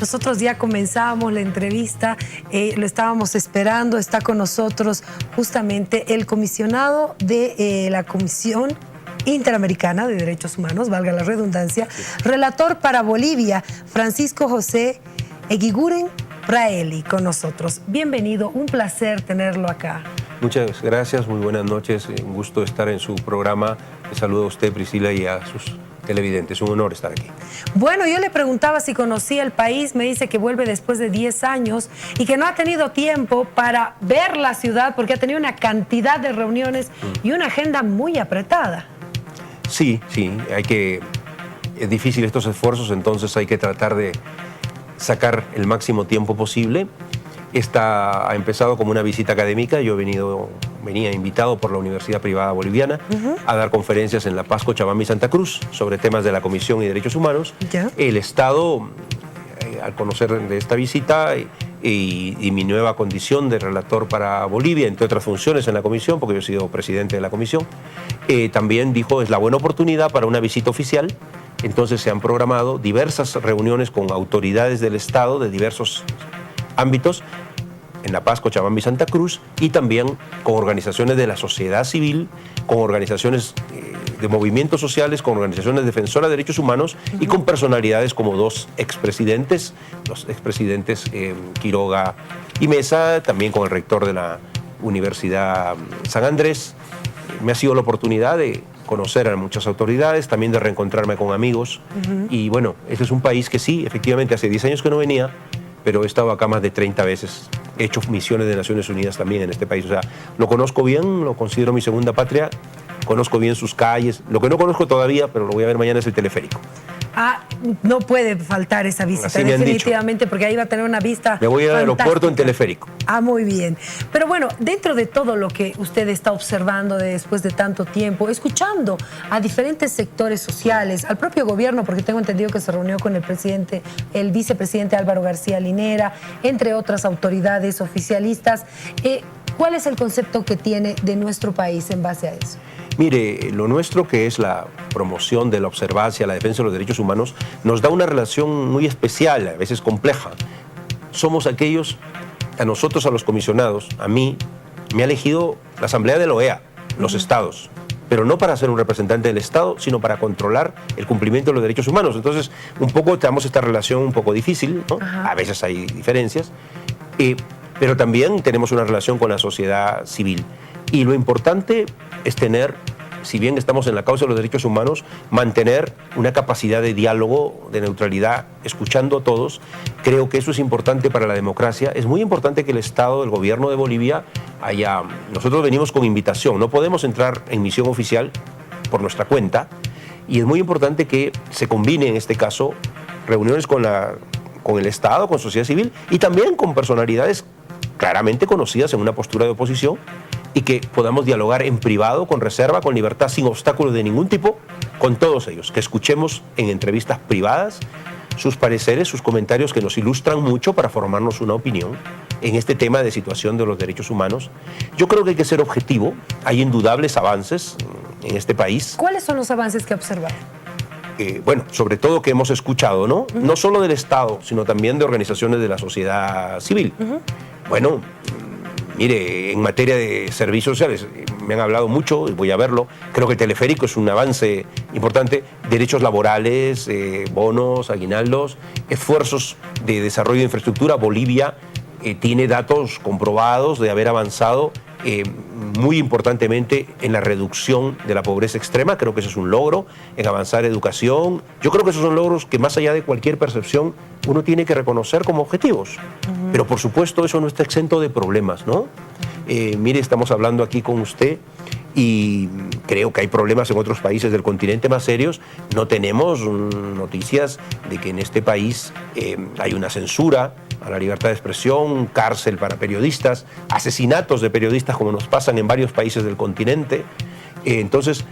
Nosotros ya comenzamos la entrevista, lo estábamos esperando, está con nosotros justamente el comisionado de la Comisión Interamericana de Derechos Humanos, valga la redundancia, relator para Bolivia, Francisco José Eguiguren Praeli, con nosotros. Bienvenido, un placer tenerlo acá. Muchas gracias, muy buenas noches, un gusto estar en su programa. Les saludo a usted, Priscila, y a sus televidentes. Un honor estar aquí. Bueno, yo le preguntaba si conocía el país, me dice que vuelve después de 10 años y que no ha tenido tiempo para ver la ciudad porque ha tenido una cantidad de reuniones y una agenda muy apretada. Sí, es difícil estos esfuerzos, entonces hay que tratar de sacar el máximo tiempo posible. Esta ha empezado como una visita académica. Yo venía invitado por la Universidad Privada Boliviana a dar conferencias en La Paz, Cochabamba y Santa Cruz sobre temas de la Comisión y Derechos Humanos. El Estado, al conocer de esta visita y mi nueva condición de relator para Bolivia, entre otras funciones en la Comisión, porque yo he sido presidente de la Comisión, también dijo, es la buena oportunidad para una visita oficial. Entonces se han programado diversas reuniones con autoridades del Estado de diversos ámbitos, en La Paz, Cochabamba y Santa Cruz, y también con organizaciones de la sociedad civil, con organizaciones de movimientos sociales, con organizaciones defensoras de derechos humanos y con personalidades como dos expresidentes, los expresidentes Quiroga y Mesa, también con el rector de la Universidad San Andrés. Me ha sido la oportunidad de conocer a muchas autoridades, también de reencontrarme con amigos. Y bueno, este es un país que sí, efectivamente, hace 10 años que no venía, pero he estado acá más de 30 veces. He hecho misiones de Naciones Unidas también en este país. O sea, lo conozco bien, lo considero mi segunda patria, conozco bien sus calles. Lo que no conozco todavía, pero lo voy a ver mañana, es el teleférico. Ah, no puede faltar esa visita, definitivamente, porque ahí va a tener una vista Me voy al aeropuerto en teleférico. Ah, muy bien. Pero bueno, dentro de todo lo que usted está observando después de tanto tiempo, escuchando a diferentes sectores sociales, al propio gobierno, porque tengo entendido que se reunió con el vicepresidente Álvaro García Linera, entre otras autoridades oficialistas, ¿cuál es el concepto que tiene de nuestro país en base a eso? Mire, lo nuestro, que es la promoción de la observancia, la defensa de los derechos humanos, nos da una relación muy especial, a veces compleja. Somos aquellos, a nosotros, a los comisionados, a mí, me ha elegido la Asamblea de la OEA, los estados, pero no para ser un representante del Estado, sino para controlar el cumplimiento de los derechos humanos. Entonces, un poco tenemos esta relación un poco difícil, ¿no? A veces hay diferencias, pero también tenemos una relación con la sociedad civil. Y lo importante es tener, si bien estamos en la causa de los derechos humanos, mantener una capacidad de diálogo, de neutralidad, escuchando a todos. Creo que eso es importante para la democracia. Es muy importante que el Estado, el gobierno de Bolivia, nosotros venimos con invitación, no podemos entrar en misión oficial por nuestra cuenta, y es muy importante que se combine, en este caso, reuniones con el Estado, con sociedad civil, y también con personalidades claramente conocidas en una postura de oposición, y que podamos dialogar en privado, con reserva, con libertad, sin obstáculos de ningún tipo, con todos ellos, que escuchemos en entrevistas privadas sus pareceres, sus comentarios, que nos ilustran mucho para formarnos una opinión en este tema de situación de los derechos humanos. Yo creo que hay que ser objetivo, hay indudables avances en este país. ¿Cuáles son los avances que observar? Bueno, sobre todo que hemos escuchado, ¿no? No solo del Estado, sino también de organizaciones de la sociedad civil. Bueno, mire, en materia de servicios sociales me han hablado mucho y voy a verlo. Creo que el teleférico es un avance importante. Derechos laborales, bonos, aguinaldos, esfuerzos de desarrollo de infraestructura. Bolivia tiene datos comprobados de haber avanzado muy importantemente en la reducción de la pobreza extrema. Creo que eso es un logro, en avanzar en educación. Yo creo que esos son logros que, más allá de cualquier percepción, uno tiene que reconocer como objetivos. Pero por supuesto eso no está exento de problemas, ¿no? Mire, estamos hablando aquí con usted y creo que hay problemas en otros países del continente más serios. No tenemos noticias de que en este país hay una censura a la libertad de expresión, cárcel para periodistas, asesinatos de periodistas como nos pasan en varios países del continente. Entonces,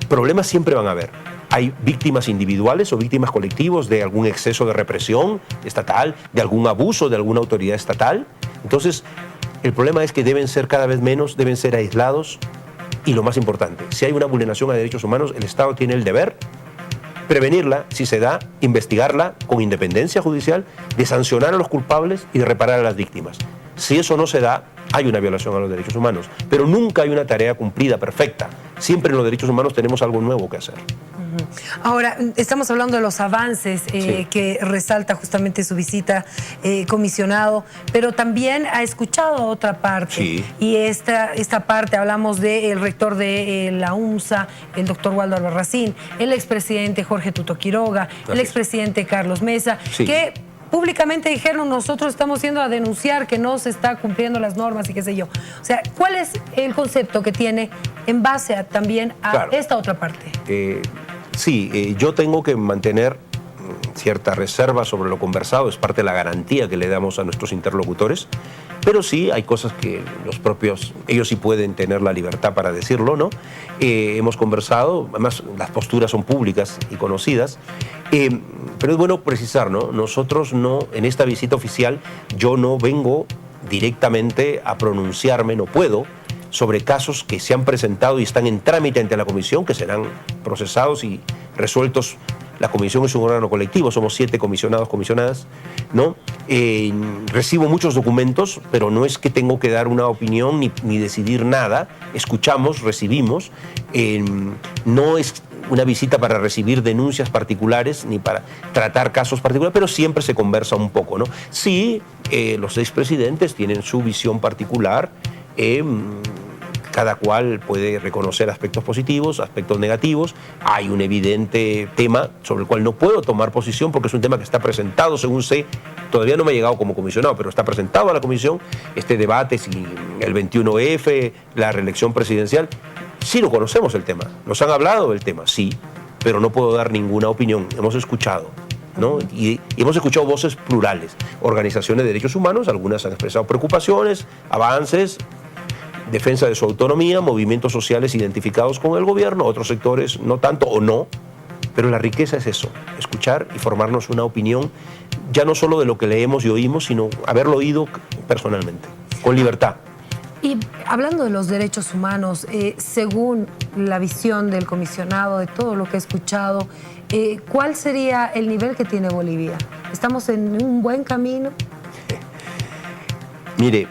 problemas siempre van a haber. Hay víctimas individuales o víctimas colectivos de algún exceso de represión estatal, de algún abuso de alguna autoridad estatal. Entonces, el problema es que deben ser cada vez menos, deben ser aislados. Y lo más importante, si hay una vulneración a derechos humanos, el Estado tiene el deber prevenirla, si se da, investigarla con independencia judicial, de sancionar a los culpables y de reparar a las víctimas. Si eso no se da, hay una violación a los derechos humanos, pero nunca hay una tarea cumplida, perfecta. Siempre en los derechos humanos tenemos algo nuevo que hacer. Ahora, estamos hablando de los avances que resalta justamente su visita, comisionado, pero también ha escuchado otra parte. Sí. Y esta parte, hablamos del rector de la UNSA, el doctor Waldo Albarracín, el expresidente Jorge Tuto Quiroga, el expresidente Carlos Mesa, que públicamente dijeron: nosotros estamos yendo a denunciar que no se está cumpliendo las normas y qué sé yo. O sea, ¿cuál es el concepto que tiene en base también a esta otra parte? Sí, yo tengo que mantener cierta reserva sobre lo conversado, es parte de la garantía que le damos a nuestros interlocutores, pero sí hay cosas que ellos sí pueden tener la libertad para decirlo, ¿no? Hemos conversado, además las posturas son públicas y conocidas, pero es bueno precisar, ¿no? Nosotros no, en esta visita oficial, yo no vengo directamente a pronunciarme, no puedo, sobre casos que se han presentado y están en trámite ante la comisión, que serán procesados y resueltos. La comisión es un órgano colectivo, somos 7 comisionados, comisionadas, ¿no? Recibo muchos documentos, pero no es que tengo que dar una opinión ni decidir nada. Escuchamos, recibimos. No es una visita para recibir denuncias particulares ni para tratar casos particulares, pero siempre se conversa un poco, ¿no? Sí, los expresidentes tienen su visión particular. Cada cual puede reconocer aspectos positivos, aspectos negativos. Hay un evidente tema sobre el cual no puedo tomar posición porque es un tema que está presentado, según sé, todavía no me ha llegado como comisionado, pero está presentado a la comisión, este debate, si el 21F, la reelección presidencial. Sí lo conocemos el tema, nos han hablado del tema, sí, pero no puedo dar ninguna opinión. Hemos escuchado, ¿no? Y hemos escuchado voces plurales, organizaciones de derechos humanos, algunas han expresado preocupaciones, avances, defensa de su autonomía, movimientos sociales identificados con el gobierno, otros sectores no tanto o no, pero la riqueza es eso, escuchar y formarnos una opinión, ya no solo de lo que leemos y oímos, sino haberlo oído personalmente, con libertad. Y hablando de los derechos humanos, según la visión del comisionado, de todo lo que he escuchado, ¿cuál sería el nivel que tiene Bolivia? ¿Estamos en un buen camino? Mire,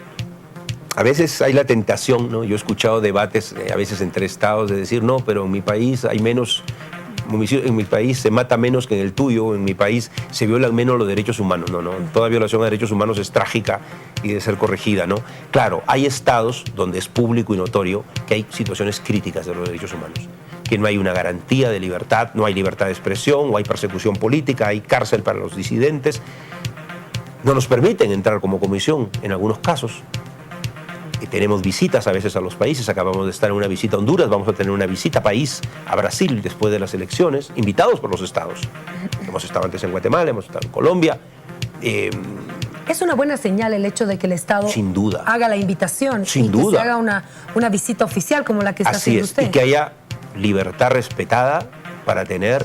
a veces hay la tentación, ¿no? Yo he escuchado debates a veces entre estados de decir, no, pero en mi país hay menos homicidios, en mi país se mata menos que en el tuyo, en mi país se violan menos los derechos humanos. No, toda violación a derechos humanos es trágica y debe ser corregida, ¿no? Claro, hay estados donde es público y notorio que hay situaciones críticas de los derechos humanos, que no hay una garantía de libertad, no hay libertad de expresión, o hay persecución política, hay cárcel para los disidentes. No nos permiten entrar como comisión en algunos casos. Tenemos visitas a veces a los países, acabamos de estar en una visita a Honduras, vamos a tener una visita país a Brasil después de las elecciones, invitados por los estados. Hemos estado antes en Guatemala, hemos estado en Colombia. Es una buena señal el hecho de que el Estado sin duda haga la invitación sin y duda que se haga una visita oficial como la que está haciendo usted. Y que haya libertad respetada para tener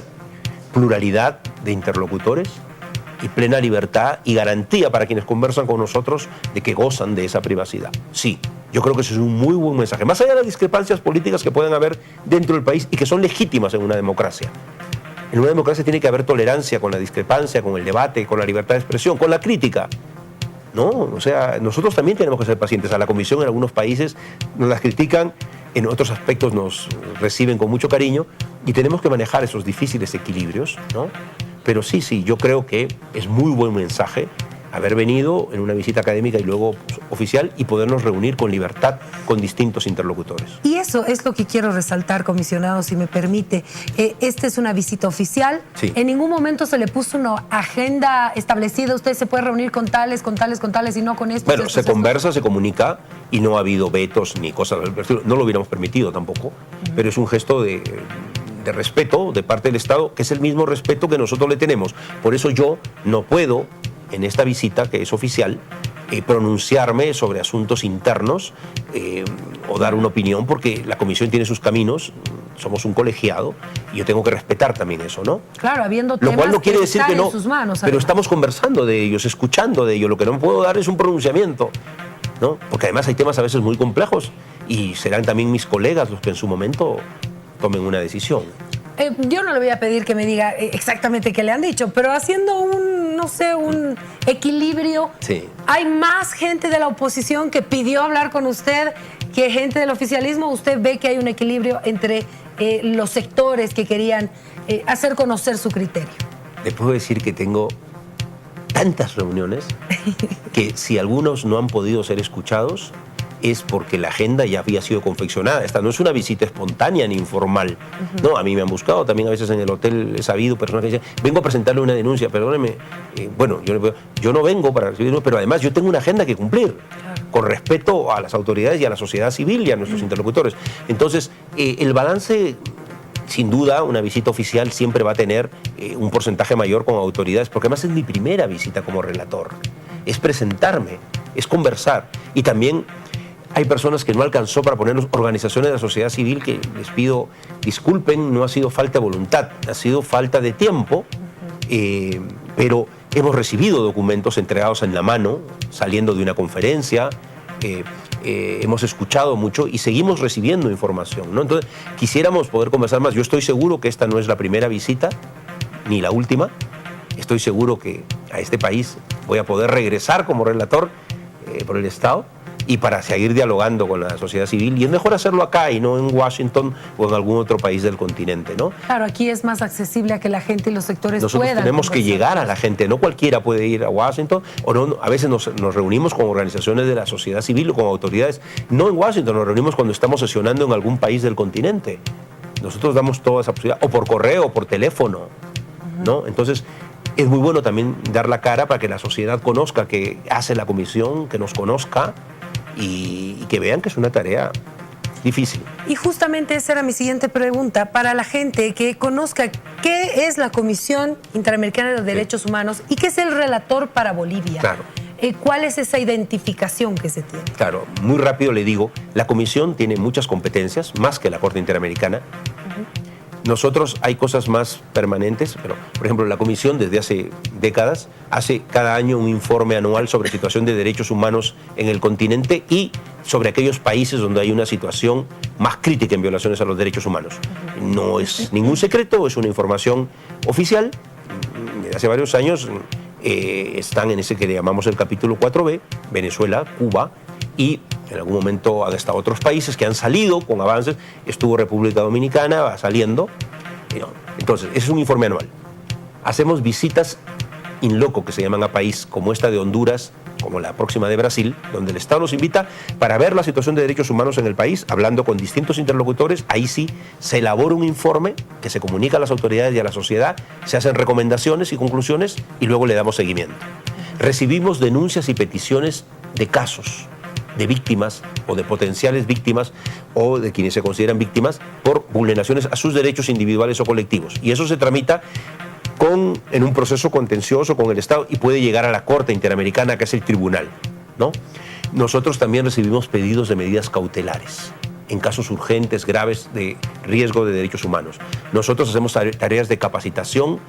pluralidad de interlocutores y plena libertad y garantía para quienes conversan con nosotros de que gozan de esa privacidad. Sí, yo creo que ese es un muy buen mensaje. Más allá de las discrepancias políticas que pueden haber dentro del país y que son legítimas en una democracia. En una democracia tiene que haber tolerancia con la discrepancia, con el debate, con la libertad de expresión, con la crítica. ¿No? O sea, nosotros también tenemos que ser pacientes. A la Comisión en algunos países nos las critican, en otros aspectos nos reciben con mucho cariño y tenemos que manejar esos difíciles equilibrios, ¿no? Pero sí, yo creo que es muy buen mensaje haber venido en una visita académica y luego oficial y podernos reunir con libertad con distintos interlocutores. Y eso es lo que quiero resaltar, comisionado, si me permite. Esta es una visita oficial. Sí. En ningún momento se le puso una agenda establecida. Usted se puede reunir con tales y no con estos. Bueno, se conversa, se comunica y no ha habido vetos ni cosas del estilo. No lo hubiéramos permitido tampoco, pero es un gesto de respeto de parte del Estado, que es el mismo respeto que nosotros le tenemos. Por eso yo no puedo, en esta visita, que es oficial, pronunciarme sobre asuntos internos o dar una opinión, porque la Comisión tiene sus caminos, somos un colegiado, y yo tengo que respetar también eso, ¿no? Claro, habiendo temas lo cual no quiere decir que no, en sus manos, pero estamos conversando de ellos, escuchando de ellos. Lo que no puedo dar es un pronunciamiento, ¿no? Porque además hay temas a veces muy complejos y serán también mis colegas los que en su momento tomen una decisión. yo no le voy a pedir que me diga exactamente qué le han dicho, pero haciendo un, no sé, un equilibrio, sí. ¿Hay más gente de la oposición que pidió hablar con usted que gente del oficialismo? ¿Usted ve que hay un equilibrio entre los sectores que querían hacer conocer su criterio? Le puedo decir que tengo tantas reuniones que si algunos no han podido ser escuchados es porque la agenda ya había sido confeccionada. Esta no es una visita espontánea ni informal. No, a mí me han buscado, también a veces en el hotel he sabido personas que dicen, vengo a presentarle una denuncia, perdóneme. Bueno, yo no vengo para recibirlo, pero además yo tengo una agenda que cumplir, con respeto a las autoridades y a la sociedad civil y a nuestros interlocutores. Entonces, el balance... Sin duda, una visita oficial siempre va a tener un porcentaje mayor con autoridades, porque además es mi primera visita como relator. Es presentarme, es conversar. Y también hay personas que no alcanzó para ponerlos, organizaciones de la sociedad civil, que les pido disculpen, no ha sido falta de voluntad, ha sido falta de tiempo, pero hemos recibido documentos entregados en la mano, saliendo de una conferencia, hemos escuchado mucho y seguimos recibiendo información, ¿no? Entonces, quisiéramos poder conversar más. Yo estoy seguro que esta no es la primera visita, ni la última. Estoy seguro que a este país voy a poder regresar como relator por el Estado y para seguir dialogando con la sociedad civil. Y es mejor hacerlo acá y no en Washington o en algún otro país del continente, ¿no? Claro, aquí es más accesible a que la gente y los sectores Nosotros puedan tenemos que llegar a la gente, no cualquiera puede ir a Washington, o no, a veces nos reunimos con organizaciones de la sociedad civil o con autoridades, no en Washington, nos reunimos cuando estamos sesionando en algún país del continente. Nosotros damos toda esa posibilidad, o por correo, o por teléfono, ¿no? Entonces, es muy bueno también dar la cara para que la sociedad conozca que hace la comisión, que nos conozca y que vean que es una tarea difícil. Y justamente esa era mi siguiente pregunta, para la gente que conozca qué es la Comisión Interamericana de Derechos Humanos y qué es el relator para Bolivia. Claro. ¿Cuál es esa identificación que se tiene? Claro, muy rápido le digo, la Comisión tiene muchas competencias, más que la Corte Interamericana. Nosotros hay cosas más permanentes, pero por ejemplo la Comisión desde hace décadas hace cada año un informe anual sobre situación de derechos humanos en el continente y sobre aquellos países donde hay una situación más crítica en violaciones a los derechos humanos. No es ningún secreto, es una información oficial. Desde hace varios años están en ese que le llamamos el capítulo 4B, Venezuela, Cuba, y en algún momento han estado otros países que han salido con avances. Estuvo República Dominicana, va saliendo. Entonces, ese es un informe anual. Hacemos visitas in loco, que se llaman a país, como esta de Honduras, como la próxima de Brasil, donde el Estado nos invita para ver la situación de derechos humanos en el país, hablando con distintos interlocutores. Ahí sí se elabora un informe que se comunica a las autoridades y a la sociedad, se hacen recomendaciones y conclusiones y luego le damos seguimiento. Recibimos denuncias y peticiones de casos de víctimas o de potenciales víctimas o de quienes se consideran víctimas por vulneraciones a sus derechos individuales o colectivos. Y eso se tramita en un proceso contencioso con el Estado y puede llegar a la Corte Interamericana, que es el tribunal, ¿no? Nosotros también recibimos pedidos de medidas cautelares en casos urgentes, graves, de riesgo de derechos humanos. Nosotros hacemos tareas de capacitación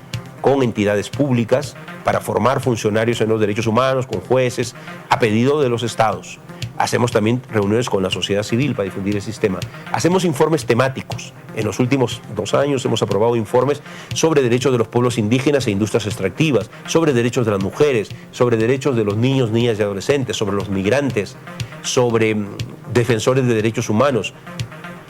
con entidades públicas para formar funcionarios en los derechos humanos, con jueces, a pedido de los estados. Hacemos también reuniones con la sociedad civil para difundir el sistema. Hacemos informes temáticos. En los últimos 2 años hemos aprobado informes sobre derechos de los pueblos indígenas e industrias extractivas, sobre derechos de las mujeres, sobre derechos de los niños, niñas y adolescentes, sobre los migrantes, sobre defensores de derechos humanos.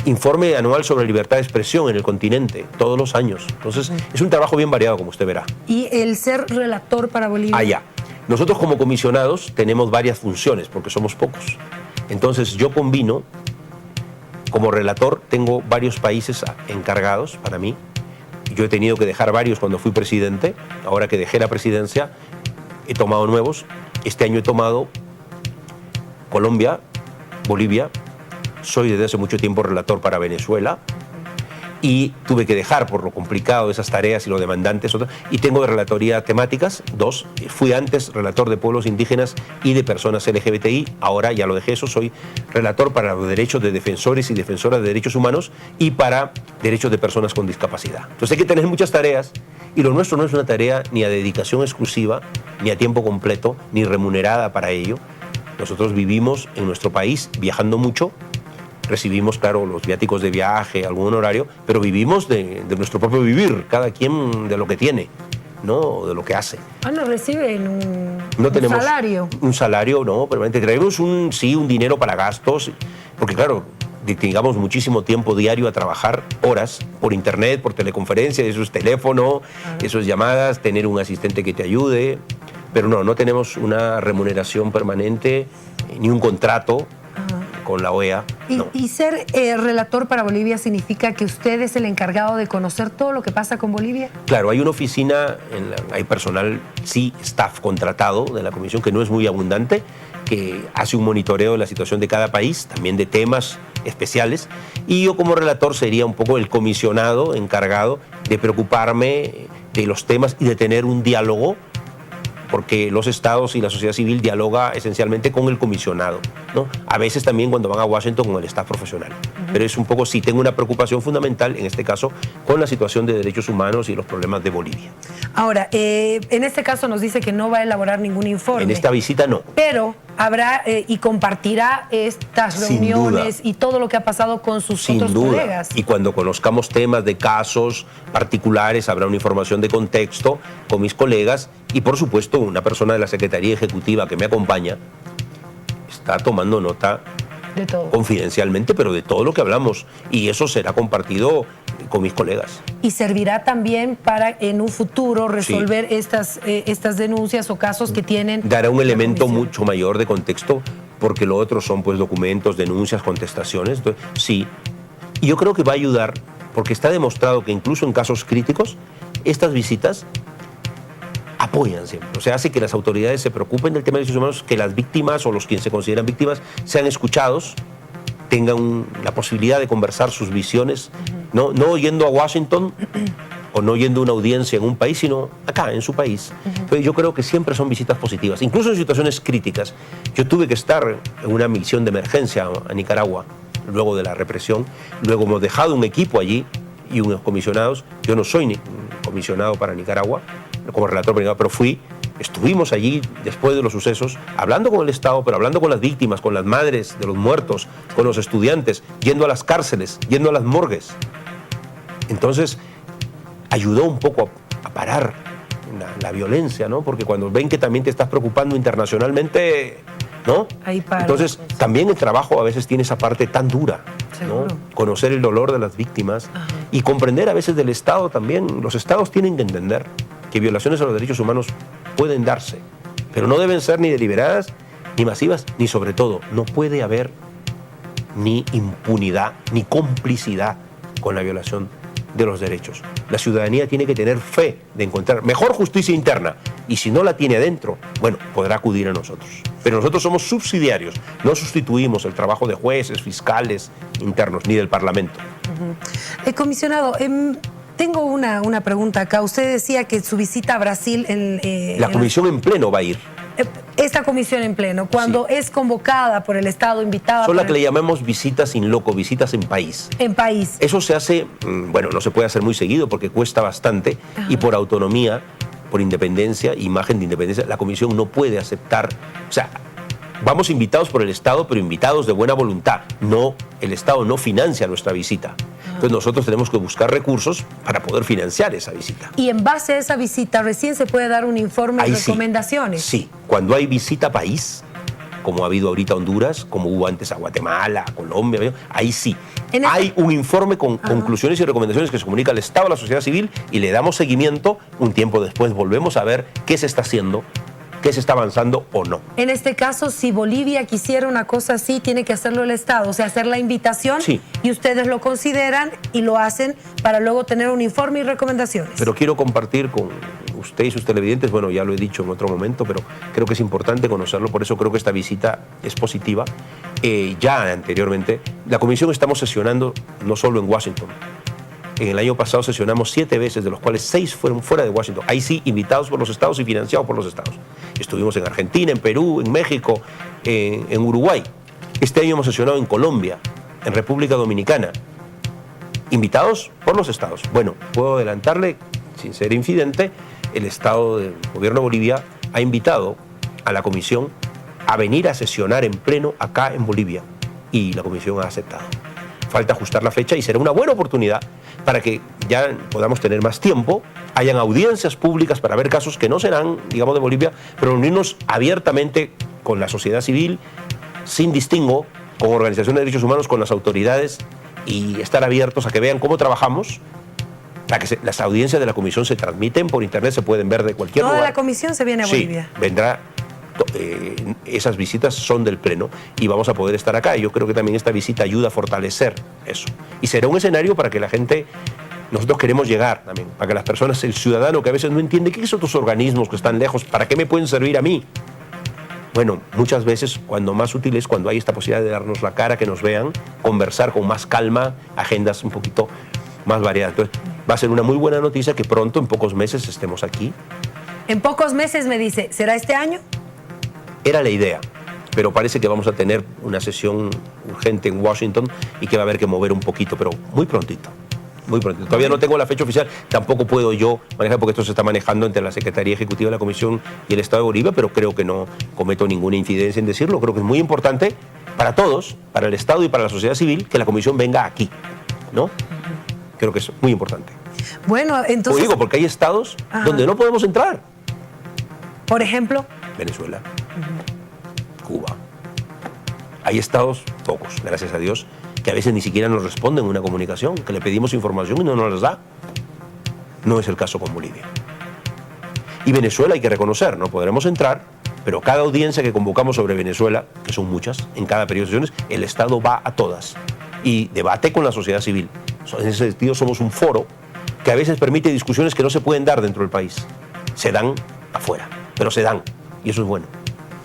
Informe anual sobre libertad de expresión en el continente, todos los años. Entonces, es un trabajo bien variado, como usted verá. ¿Y el ser relator para Bolivia? Ya. Nosotros como comisionados tenemos varias funciones, porque somos pocos. Entonces, yo combino, como relator, tengo varios países encargados para mí. Yo he tenido que dejar varios cuando fui presidente. Ahora que dejé la presidencia, he tomado nuevos. Este año he tomado Colombia, Bolivia. Soy desde hace mucho tiempo relator para Venezuela y tuve que dejar por lo complicado esas tareas y lo demandantes. Y tengo de relatoría temáticas 2. Fui antes relator de pueblos indígenas y de personas LGBTI. Ahora ya lo dejé eso. Soy relator para los derechos de defensores y defensoras de derechos humanos y para derechos de personas con discapacidad. Entonces hay que tener muchas tareas y lo nuestro no es una tarea ni a dedicación exclusiva, ni a tiempo completo, ni remunerada para ello. Nosotros vivimos en nuestro país viajando mucho, recibimos, claro, los viáticos de viaje, algún honorario, pero vivimos de nuestro propio vivir, cada quien de lo que tiene, ¿no? De lo que hace. No reciben un salario. Un salario, no, permanente. Traemos un dinero para gastos, porque claro, dedicamos muchísimo tiempo diario a trabajar, horas, por internet, por teleconferencia, eso es teléfono, eso es llamadas, tener un asistente que te ayude, pero no tenemos una remuneración permanente, ni un contrato con la OEA. Y ser relator para Bolivia significa que usted es el encargado de conocer todo lo que pasa con Bolivia. Claro, hay una oficina, hay personal, staff contratado de la comisión, que no es muy abundante, que hace un monitoreo de la situación de cada país, también de temas especiales, y yo como relator sería un poco el comisionado encargado de preocuparme de los temas y de tener un diálogo, porque los estados y la sociedad civil dialoga esencialmente con el comisionado, ¿no? A veces también cuando van a Washington con el staff profesional. Pero es un poco, tengo una preocupación fundamental, en este caso, con la situación de derechos humanos y los problemas de Bolivia. Ahora, en este caso nos dice que no va a elaborar ningún informe. En esta visita no. Pero habrá y compartirá estas reuniones y todo lo que ha pasado con sus otros colegas. Y cuando conozcamos temas de casos particulares, habrá una información de contexto con mis colegas y, por supuesto, una persona de la Secretaría Ejecutiva que me acompaña está tomando nota de todo, confidencialmente, pero de todo lo que hablamos, y eso será compartido con mis colegas. Y servirá también para en un futuro resolver estas denuncias o casos que tienen. Dará un elemento mucho mayor de contexto, porque lo otro son pues documentos, denuncias, contestaciones. Entonces, sí, y yo creo que va a ayudar, porque está demostrado que incluso en casos críticos, estas visitas apoyan siempre. O sea, hace que las autoridades se preocupen del tema de derechos humanos, que las víctimas o los quienes se consideran víctimas sean escuchados, tengan la posibilidad de conversar sus visiones, no yendo a Washington o no yendo a una audiencia en un país, sino acá, en su país. Entonces, yo creo que siempre son visitas positivas, incluso en situaciones críticas. Yo tuve que estar en una misión de emergencia a Nicaragua, luego de la represión. Luego hemos dejado un equipo allí y unos comisionados. Yo no soy comisionado para Nicaragua, como relator, pero estuvimos allí después de los sucesos, hablando con el Estado, pero hablando con las víctimas, con las madres de los muertos, con los estudiantes, yendo a las cárceles, yendo a las morgues. Entonces, ayudó un poco a parar la violencia, ¿no? Porque cuando ven que también te estás preocupando internacionalmente, ¿no? Ahí para. Entonces, también el trabajo a veces tiene esa parte tan dura, ¿no? Conocer el dolor de las víctimas y comprender a veces del Estado también. Los Estados tienen que entender que violaciones a los derechos humanos pueden darse, pero no deben ser ni deliberadas, ni masivas, ni sobre todo, no puede haber ni impunidad, ni complicidad con la violación de los derechos. La ciudadanía tiene que tener fe de encontrar mejor justicia interna, y si no la tiene adentro, bueno, podrá acudir a nosotros. Pero nosotros somos subsidiarios, no sustituimos el trabajo de jueces, fiscales internos, ni del Parlamento. Comisionado, tengo una pregunta acá. Usted decía que su visita a Brasil... la comisión en pleno va a ir. Esta comisión en pleno, cuando es convocada por el Estado, invitada... Son las que le llamamos visitas in loco, visitas en país. En país. Eso se hace, bueno, no se puede hacer muy seguido porque cuesta bastante, y por autonomía, por independencia, imagen de independencia, la comisión no puede aceptar, o sea, vamos invitados por el Estado, pero invitados de buena voluntad. No, el Estado no financia nuestra visita. Entonces nosotros tenemos que buscar recursos para poder financiar esa visita. Y en base a esa visita recién se puede dar un informe de recomendaciones. Sí, cuando hay visita país, como ha habido ahorita a Honduras, como hubo antes a Guatemala, a Colombia, ahí sí. Hay un informe con conclusiones y recomendaciones que se comunica al Estado, a la sociedad civil, y le damos seguimiento. Un tiempo después volvemos a ver qué se está haciendo, qué se está avanzando o no. En este caso, si Bolivia quisiera una cosa así, tiene que hacerlo el Estado, o sea, hacer la invitación, y ustedes lo consideran y lo hacen para luego tener un informe y recomendaciones. Pero quiero compartir con usted y sus televidentes, bueno, ya lo he dicho en otro momento, pero creo que es importante conocerlo, por eso creo que esta visita es positiva. Ya anteriormente, la comisión estamos sesionando no solo en Washington. En el año pasado sesionamos 7 veces, de los cuales 6 fueron fuera de Washington. Ahí sí, invitados por los estados y financiados por los estados. Estuvimos en Argentina, en Perú, en México, en Uruguay. Este año hemos sesionado en Colombia, en República Dominicana. Invitados por los estados. Bueno, puedo adelantarle, sin ser infidente, el Estado del Gobierno de Bolivia ha invitado a la comisión a venir a sesionar en pleno acá en Bolivia. y la Comisión ha aceptado. Falta ajustar la fecha y será una buena oportunidad para que ya podamos tener más tiempo, hayan audiencias públicas para ver casos que no serán, digamos, de Bolivia, pero reunirnos abiertamente con la sociedad civil, sin distingo, con organizaciones de derechos humanos, con las autoridades y estar abiertos a que vean cómo trabajamos, para que las audiencias de la Comisión se transmiten por internet, se pueden ver de cualquier lugar. Toda la Comisión se viene a Bolivia. Sí, vendrá. Esas visitas son del Pleno y vamos a poder estar acá. Yo creo que también esta visita ayuda a fortalecer eso. Y será un escenario para que la gente, nosotros queremos llegar también, para que las personas, el ciudadano que a veces no entiende qué son otros organismos que están lejos, ¿para qué me pueden servir a mí? Bueno, muchas veces cuando más útil es cuando hay esta posibilidad de darnos la cara, que nos vean, conversar con más calma, agendas un poquito más variadas. Entonces, va a ser una muy buena noticia que pronto, en pocos meses, estemos aquí. En pocos meses me dice, ¿será este año? Era la idea, pero parece que vamos a tener una sesión urgente en Washington y que va a haber que mover un poquito, pero muy prontito. Muy prontito. Todavía no tengo la fecha oficial, tampoco puedo yo manejar porque esto se está manejando entre la Secretaría Ejecutiva de la Comisión y el Estado de Bolivia, pero creo que no cometo ninguna incidencia en decirlo. Creo que es muy importante para todos, para el Estado y para la sociedad civil, que la Comisión venga aquí, ¿no? Creo que es muy importante. Bueno, entonces... Lo digo porque hay estados donde no podemos entrar. Por ejemplo... Venezuela, Cuba. Hay estados, pocos, gracias a Dios, que a veces ni siquiera nos responden una comunicación, que le pedimos información y no nos las da. No es el caso con Bolivia. Y Venezuela hay que reconocer, no podremos entrar, pero cada audiencia que convocamos sobre Venezuela, que son muchas, en cada periodo de sesiones, el Estado va a todas y debate con la sociedad civil. En ese sentido somos un foro que a veces permite discusiones que no se pueden dar dentro del país. Se dan afuera, pero se dan. Y eso es bueno.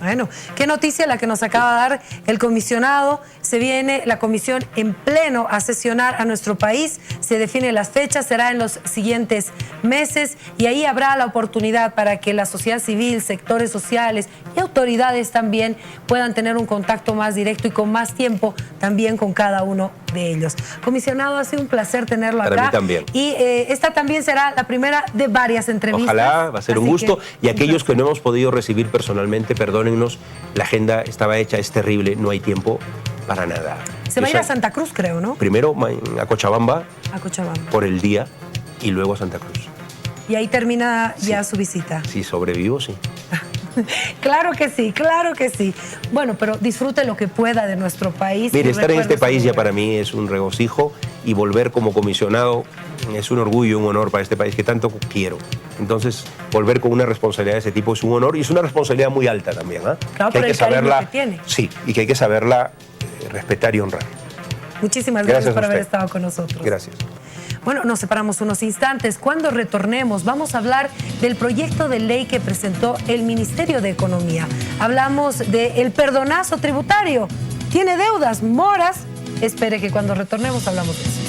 Bueno, qué noticia la que nos acaba de dar el comisionado. Se viene la comisión en pleno a sesionar a nuestro país. Se definen las fechas, será en los siguientes meses y ahí habrá la oportunidad para que la sociedad civil, sectores sociales y autoridades también puedan tener un contacto más directo y con más tiempo también con cada uno de ellos. Comisionado, ha sido un placer tenerlo acá. Para mí también. Y esta también será la primera de varias entrevistas. Ojalá, va a ser un gusto. Y aquellos que no hemos podido recibir personalmente, perdónennos, la agenda estaba hecha, es terrible, no hay tiempo para nada. Se va a ir a Santa Cruz, creo, ¿no? Primero a Cochabamba, por el día, y luego a Santa Cruz. Y ahí termina ya su visita. Si sobrevivo, sí. Claro que sí, claro que sí. Bueno, pero disfrute lo que pueda de nuestro país. Mire, estar en este país ya para mí es un regocijo y volver como comisionado es un orgullo, un honor para este país que tanto quiero. Entonces, volver con una responsabilidad de ese tipo es un honor y es una responsabilidad muy alta también, ¿eh? Claro, que hay que saberla, que tiene. Sí, y que hay que saberla respetar y honrar. Muchísimas gracias por haber estado con nosotros. Gracias. Bueno, nos separamos unos instantes. Cuando retornemos, vamos a hablar del proyecto de ley que presentó el Ministerio de Economía. Hablamos del perdonazo tributario. Tiene deudas, moras. Espere que cuando retornemos hablamos de eso.